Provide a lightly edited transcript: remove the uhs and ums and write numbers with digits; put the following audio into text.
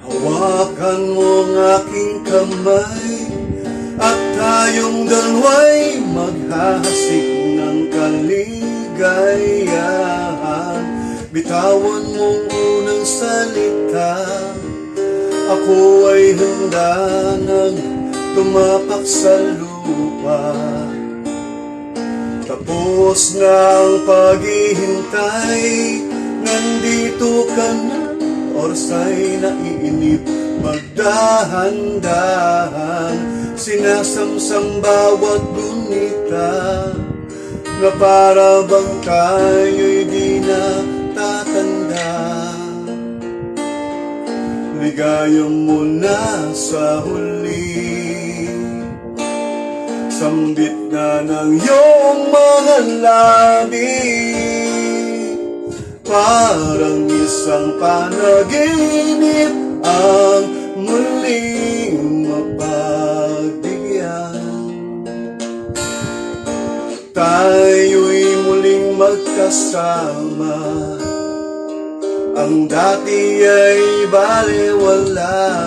Hawakan mo ang aking kamay at tayong dalawa'y maghahasik ng kaligayahan. Bitawan mong unang salita, ako ay handa nang tumapak sa lupa. Tapos na ang paghihintay, nandito ka na, oras ay naiinip. Magdahan-dahan, sinasamsam bawat gunita, na para bang tayo'y di na tatanda. Ligaya mo na sa huli, sambit na ng iyong mga labi, parang isang panaginip ang muling mapagbigyan. Tayo'y muling magkasama, ang dati ay balewala